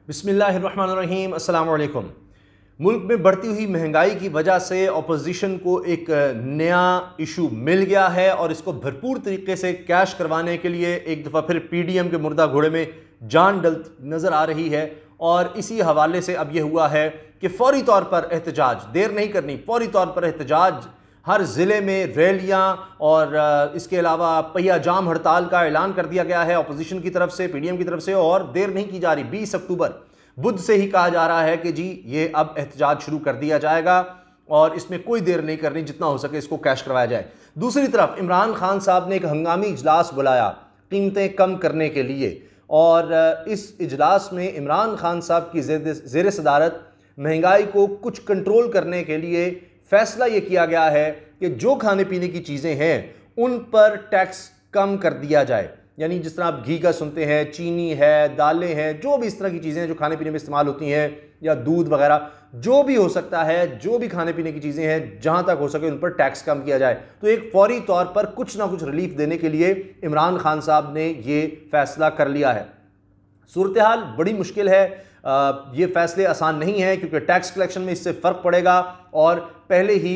बिस्मिल्लाहिर्रहमानिर्रहीम, अस्सलाम वालेकुम। मुल्क में बढ़ती हुई महंगाई की वजह से अपोजिशन को एक नया इशू मिल गया है और इसको भरपूर तरीके से कैश करवाने के लिए एक दफ़ा फिर पीडीएम के मुर्दा घोड़े में जान डल नज़र आ रही है। और इसी हवाले से अब यह हुआ है कि फौरी तौर पर एहतजाज, देर नहीं करनी, फौरी तौर पर एहतजाज, हर ज़िले में रैलियाँ और इसके अलावा पहिया जाम हड़ताल का ऐलान कर दिया गया है अपोजिशन की तरफ से, पीडीएम की तरफ से। और देर नहीं की जा रही, 20 अक्टूबर बुध से ही कहा जा रहा है कि जी ये अब एहतजाज शुरू कर दिया जाएगा और इसमें कोई देर नहीं करनी, जितना हो सके इसको कैश करवाया जाए। दूसरी तरफ इमरान खान साहब ने एक हंगामी इजलास बुलाया कीमतें कम करने के लिए, और इस इजलास में इमरान खान साहब की ज़ेर सदारत महंगाई को कुछ कंट्रोल करने के लिए फैसला ये किया गया है कि जो खाने पीने की चीज़ें हैं उन पर टैक्स कम कर दिया जाए। यानी जिस तरह आप घी का सुनते हैं, चीनी है, दालें हैं, जो भी इस तरह की चीज़ें जो खाने पीने में इस्तेमाल होती हैं, या दूध वगैरह, जो भी हो सकता है, जो भी खाने पीने की चीज़ें हैं, जहाँ तक हो सके उन पर टैक्स कम किया जाए। तो एक फौरी तौर पर कुछ ना कुछ रिलीफ देने के लिए इमरान खान साहब ने ये फैसला कर लिया है। सूरत हाल बड़ी मुश्किल है, ये फैसले आसान नहीं है क्योंकि टैक्स कलेक्शन में इससे फ़र्क पड़ेगा और पहले ही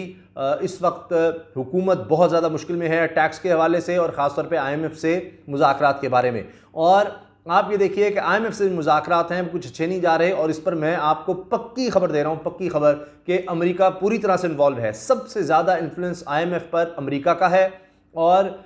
इस वक्त हुकूमत बहुत ज़्यादा मुश्किल में है टैक्स के हवाले से, और ख़ास तौर पे आईएमएफ से मुज़ाकरात के बारे में। और आप ये देखिए कि आईएमएफ से मुज़ाकरात हैं, कुछ अच्छे नहीं जा रहे, और इस पर मैं आपको पक्की खबर दे रहा हूँ, पक्की खबर, कि अमेरिका पूरी तरह से इन्वॉल्व है। सबसे ज़्यादा इन्फ्लुएंस आईएमएफ पर अमेरिका का है। और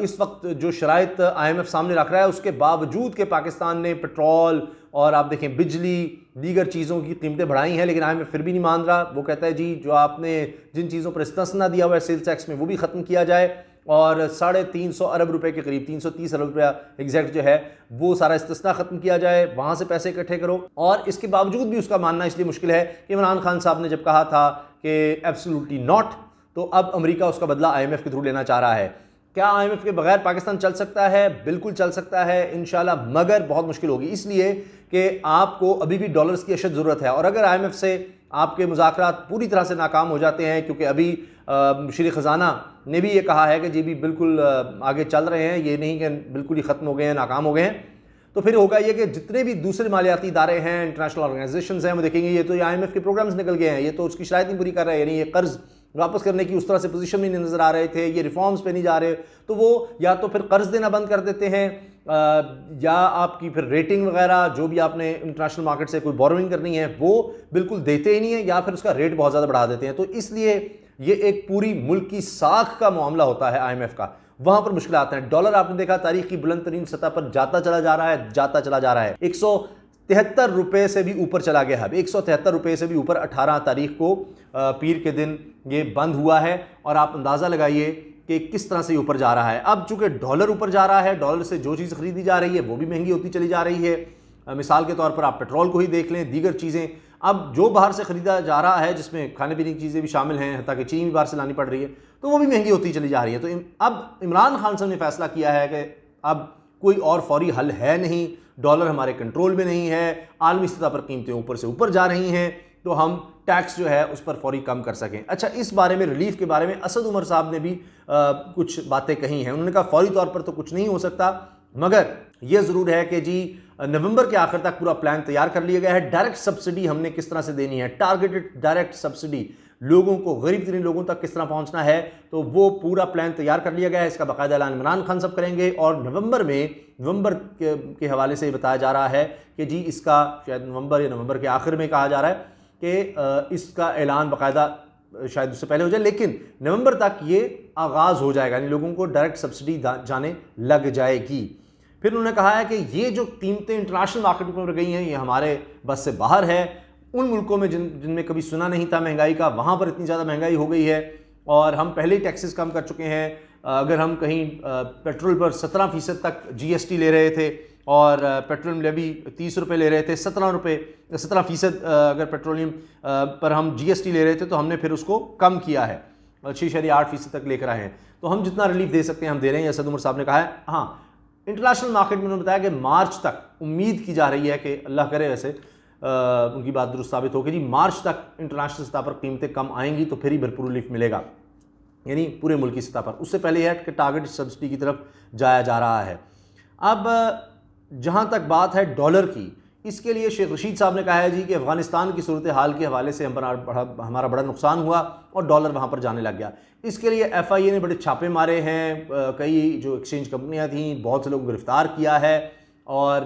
इस वक्त जो शराइत आईएमएफ सामने रख रहा है उसके बावजूद कि पाकिस्तान ने पेट्रोल और आप देखें बिजली, दीगर चीज़ों की कीमतें बढ़ाई हैं, लेकिन आईएमएफ फिर भी नहीं मान रहा। वो कहता है जी जो आपने जिन चीज़ों पर इस्तिस्ना दिया हुआ है सेल्स टैक्स में, वो भी ख़त्म किया जाए, और 350 अरब रुपए के करीब, 330 अरब रुपया एग्जैक्ट जो है, वो सारा इस्तिस्ना ख़त्म किया जाए, वहाँ से पैसे इकट्ठे करो। और इसके बावजूद भी उसका मानना इसलिए मुश्किल है कि इमरान खान साहब ने जब कहा था कि एब्सोल्युटली नॉट, तो अब अमेरिका उसका बदला आईएमएफ के थ्रू लेना चाह रहा है। क्या आईएमएफ के बगैर पाकिस्तान चल सकता है? बिल्कुल चल सकता है इंशाल्लाह, मगर बहुत मुश्किल होगी, इसलिए कि आपको अभी भी डॉलर्स की अशद ज़रूरत है। और अगर आईएमएफ से आपके मुज़ाकरात पूरी तरह से नाकाम हो जाते हैं, क्योंकि अभी श्री ख़जाना ने भी ये कहा है कि जी भी बिल्कुल आगे चल रहे हैं, ये नहीं कि बिल्कुल ही ख़त्म हो गए हैं, नाकाम हो गए हैं, तो फिर होगा ये कि जितने भी दूसरे मालियाती इदारे हैं, इंटरनेशनल ऑर्गेनाइजेशंस हैं, वो देखेंगे ये तो ये आईएमएफ के प्रोग्राम्स निकल गए हैं, ये तो उसकी शराइत नहीं पूरी कर रहे हैं, यानी ये कर्ज़ वापस करने की उस तरह से पोजीशन में नहीं नज़र आ रहे थे, ये रिफॉर्म्स पे नहीं जा रहे, तो वो या तो फिर कर्ज देना बंद कर देते हैं, या आपकी फिर रेटिंग वगैरह जो भी आपने इंटरनेशनल मार्केट से कोई बोरोइंग करनी है वो बिल्कुल देते ही नहीं है, या फिर उसका रेट बहुत ज़्यादा बढ़ा देते हैं। तो इसलिए ये एक पूरी मुल्क की साख का मामला होता है आईएमएफ का, वहां पर मुश्किल आते हैं। डॉलर आपने देखा तारीख की बुलंद तरीन सतह पर जाता चला जा रहा है, जाता चला जा रहा है, 173 रुपए से भी ऊपर चला गया है। 173 रुपए से भी ऊपर 18 तारीख को पीर के दिन ये बंद हुआ है, और आप अंदाज़ा लगाइए कि किस तरह से ऊपर जा रहा है। अब चूंकि डॉलर ऊपर जा रहा है, डॉलर से जो चीज़ खरीदी जा रही है वो भी महंगी होती चली जा रही है। मिसाल के तौर पर आप पेट्रोल को ही देख लें, दीगर चीज़ें अब जो बाहर से ख़रीदा जा रहा है, जिसमें खाने पीने की चीज़ें भी शामिल हैं, ताकि चीनी भी बाहर से लानी पड़ रही है, तो वो भी महंगी होती चली जा रही है। तो अब इमरान खान साहब ने फैसला किया है कि अब कोई और फौरी हल है नहीं, डॉलर हमारे कंट्रोल में नहीं है, आलमी सतह पर कीमतें ऊपर से ऊपर जा रही हैं, तो हम टैक्स जो है उस पर फौरी कम कर सकें। अच्छा, इस बारे में, रिलीफ के बारे में असद उमर साहब ने भी कुछ बातें कही हैं। उन्होंने कहा फौरी तौर पर तो कुछ नहीं हो सकता, मगर यह ज़रूर है कि जी नवंबर के आखिर तक पूरा प्लान तैयार कर लिया गया है। डायरेक्ट सब्सिडी हमने किस तरह से देनी है, टारगेटेड डायरेक्ट सब्सिडी लोगों को, गरीब तरीन लोगों तक किस तरह पहुंचना है, तो वो पूरा प्लान तैयार कर लिया गया है। इसका बाकायदा ऐलान इमरान खान साहब करेंगे, और नवंबर के हवाले से बताया जा रहा है कि जी इसका शायद नवंबर या नवंबर के आखिर में कहा जा रहा है कि इसका ऐलान बाकायदा शायद उससे पहले हो जाए, लेकिन नवंबर तक ये आगाज़ हो जाएगा, यानी लोगों को डायरेक्ट सब्सिडी जाने लग जाएगी। फिर उन्होंने कहा है कि ये जो कीमतें इंटरनेशनल मार्केट में गई हैं, ये हमारे बस से बाहर है। उन मुल्कों में जिनमें कभी सुना नहीं था महंगाई का, वहाँ पर इतनी ज़्यादा महंगाई हो गई है, और हम पहले ही टैक्सेस कम कर चुके हैं। अगर हम कहीं पेट्रोल पर 17% तक जीएसटी ले रहे थे, और पेट्रोलियम लेवी 30 रुपये ले रहे थे, 17% अगर पेट्रोलियम पर हम जीएसटी ले रहे थे, तो हमने फिर उसको कम किया है, 6.8% तक लेकर आए हैं। तो हम जितना रिलीफ दे सकते हैं हम दे रहे हैं, असद उमर साहब ने कहा है। हाँ, इंटरनेशनल मार्केट में उन्होंने बताया कि मार्च तक उम्मीद की जा रही है कि अल्लाह करे वैसे उनकी बात दुरुस्त साबित हो कि जी मार्च तक इंटरनेशनल सतह पर कीमतें कम आएंगी, तो फिर ही भरपूर रिलीफ मिलेगा, यानी पूरे मुल्क की सतह पर। उससे पहले यह है कि टारगेट सब्सिडी की तरफ जाया जा रहा है। अब जहाँ तक बात है डॉलर की, इसके लिए शेख रशीद साहब ने कहा है जी कि अफगानिस्तान की सूरत हाल के हवाले से हमारा बड़ा नुकसान हुआ और डॉलर वहाँ पर जाने लग गया। इसके लिए FIA ने बड़े छापे मारे हैं, कई जो एक्सचेंज कंपनियाँ थीं, बहुत से लोग गिरफ्तार किया है, और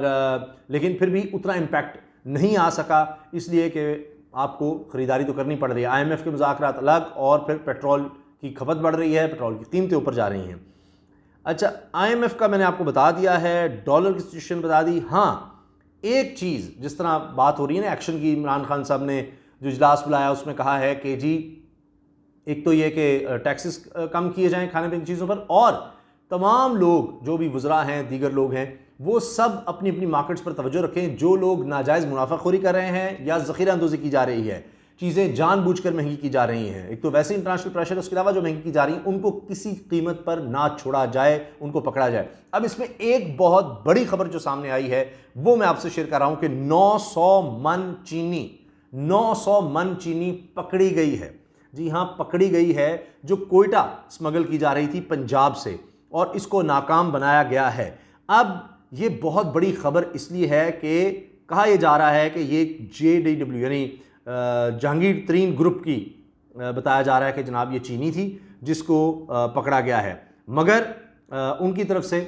लेकिन फिर भी उतना इम्पैक्ट नहीं आ सका, इसलिए कि आपको ख़रीदारी तो करनी पड़ रही है। IMF के मुज़ाकरात अलग, और फिर पेट्रोल की खपत बढ़ रही है, पेट्रोल की कीमतें ऊपर जा रही हैं। अच्छा, IMF का मैंने आपको बता दिया है, डॉलर की सिचुएशन बता दी। हाँ, एक चीज़, जिस तरह बात हो रही है ना एक्शन की, इमरान खान साहब ने जो इजलास बुलाया उसमें कहा है कि जी एक तो ये कि टैक्सेस कम किए जाएं खाने पीने की चीज़ों पर, और तमाम लोग जो भी वज़रा हैं, दीगर लोग हैं, वो सब अपनी अपनी मार्केट्स पर तवज्जो रखें। जो लोग नाजायज़ मुनाफाखोरी कर रहे हैं या ज़ख़ीरा अंदोज़ी की जा रही है, चीज़ें जानबूझकर महंगी की जा रही हैं, एक तो वैसे इंटरनेशनल प्रेशर, उसके अलावा जो महंगी की जा रही हैं, उनको किसी कीमत पर ना छोड़ा जाए, उनको पकड़ा जाए। अब इसमें एक बहुत बड़ी खबर जो सामने आई है वो मैं आपसे शेयर कर रहा हूं कि 900 मन चीनी पकड़ी गई है। जी हाँ, पकड़ी गई है, जो कोयटा स्मगल की जा रही थी पंजाब से, और इसको नाकाम बनाया गया है। अब ये बहुत बड़ी खबर इसलिए है कि कहा यह जा रहा है कि ये JDW यानी जहांगीर तरीन ग्रुप की बताया जा रहा है कि जनाब ये चीनी थी जिसको पकड़ा गया है, मगर उनकी तरफ से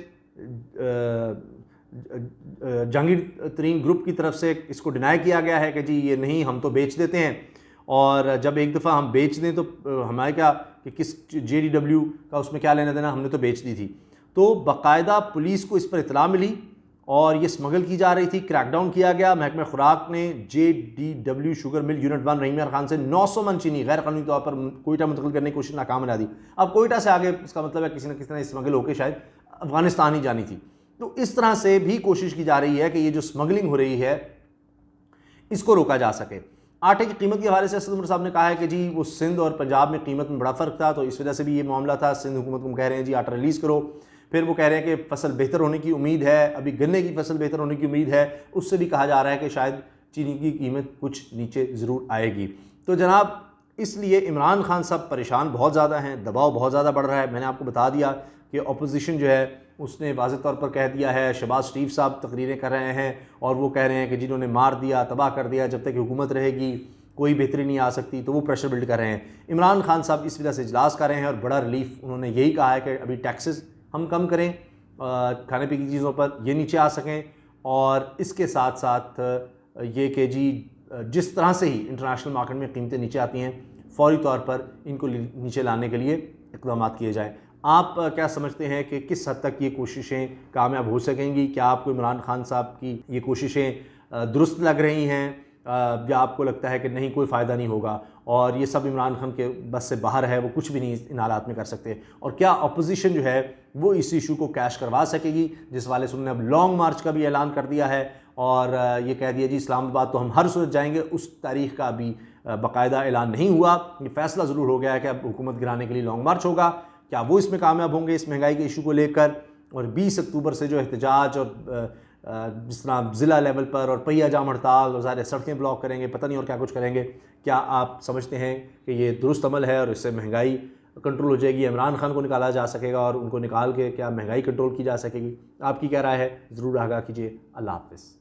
जहांगीर तरीन ग्रुप की तरफ से इसको डिनाई किया गया है कि जी ये नहीं, हम तो बेच देते हैं, और जब एक दफ़ा हम बेच दें तो हमारे क्या कि किस JDW का उसमें क्या लेना देना, हमने तो बेच दी थी। तो बाकायदा पुलिस को इस पर इतला मिली और ये स्मगल की जा रही थी, क्रैकडाउन किया गया। महकमा खुराक ने JDW शुगर मिल यूनिट 1 रहीम यार खान से 900 मन चीनी गैर कानूनी तौर पर कोयटा मुंतकिल करने की कोशिश नाकाम बना दी। अब कोयटा से आगे इसका मतलब है किसी न किसी ने स्मगल होकर शायद अफगानिस्तान ही जानी थी। तो इस तरह से भी कोशिश की जा रही है कि ये जो स्मगलिंग हो रही है इसको रोका जा सके। आटे की कीमत के हवाले से असद उमर साहब ने कहा है कि जी वो सिंध और पंजाब में कीमत में बड़ा फ़र्क था, तो इस वजह से भी ये मामला था। सिंध हुकूमत को कह रहे हैं जी आटा रिलीज़ करो, फिर वो कह रहे हैं कि फसल बेहतर होने की उम्मीद है, अभी गन्ने की फसल बेहतर होने की उम्मीद है, उससे भी कहा जा रहा है कि शायद चीनी की कीमत कुछ नीचे ज़रूर आएगी। तो जनाब इसलिए इमरान खान साहब परेशान बहुत ज़्यादा हैं, दबाव बहुत ज़्यादा बढ़ रहा है। मैंने आपको बता दिया कि अपोजिशन जो है उसने वाज़ेह तौर पर कह दिया है, शहबाज शरीफ साहब तकरीरें कर रहे हैं और वो कह रहे हैं कि जिन्होंने मार दिया, तबाह कर दिया, जब तक हुकूमत रहेगी कोई बेहतरी नहीं आ सकती, तो वो प्रेशर बिल्ड कर रहे हैं। इमरान खान साहब इस वजह से इजलास कर रहे हैं और बड़ा रिलीफ उन्होंने यही कहा है कि अभी टैक्सेस हम कम करें, खाने पीने की चीज़ों पर ये नीचे आ सकें, और इसके साथ साथ ये कि जी जिस तरह से ही इंटरनेशनल मार्केट में कीमतें नीचे आती हैं, फौरी तौर पर इनको नीचे लाने के लिए इक़दाम किए जाएँ। आप क्या समझते हैं कि किस हद तक ये कोशिशें कामयाब हो सकेंगी? क्या आपको इमरान खान साहब की ये कोशिशें दुरुस्त लग रही हैं, या आपको लगता है कि नहीं कोई फ़ायदा नहीं होगा और ये सब इमरान खान के बस से बाहर है, वो कुछ भी नहीं इन हालात में कर सकते? और क्या अपोजिशन जो है वो इस इशू को कैश करवा सकेगी, जिस वाले से उन्होंने अब लॉन्ग मार्च का भी ऐलान कर दिया है और ये कह दिया जी इस्लामाबाद तो हम हर सूरत जाएंगे, उस तारीख़ का अभी बाकायदा ऐलान नहीं हुआ। ये फैसला ज़रूर हो गया है कि अब हुकूमत गिराने के लिए लॉन्ग मार्च होगा। क्या वो इसमें कामयाब होंगे इस महंगाई के इशू को लेकर? और 20 अक्टूबर से जो एहतजाज और जिस तरह ज़िला लेवल पर और पहिया जाम हड़ताल और सारे सड़कें ब्लॉक करेंगे, पता नहीं और क्या कुछ करेंगे, क्या आप समझते हैं कि ये दुरुस्त अमल है और इससे महंगाई कंट्रोल हो जाएगी? इमरान खान को निकाला जा सकेगा और उनको निकाल के क्या महंगाई कंट्रोल की जा सकेगी? आपकी क्या राय है? ज़रूर आगाह कीजिए। अल्लाह हाफ़िज़।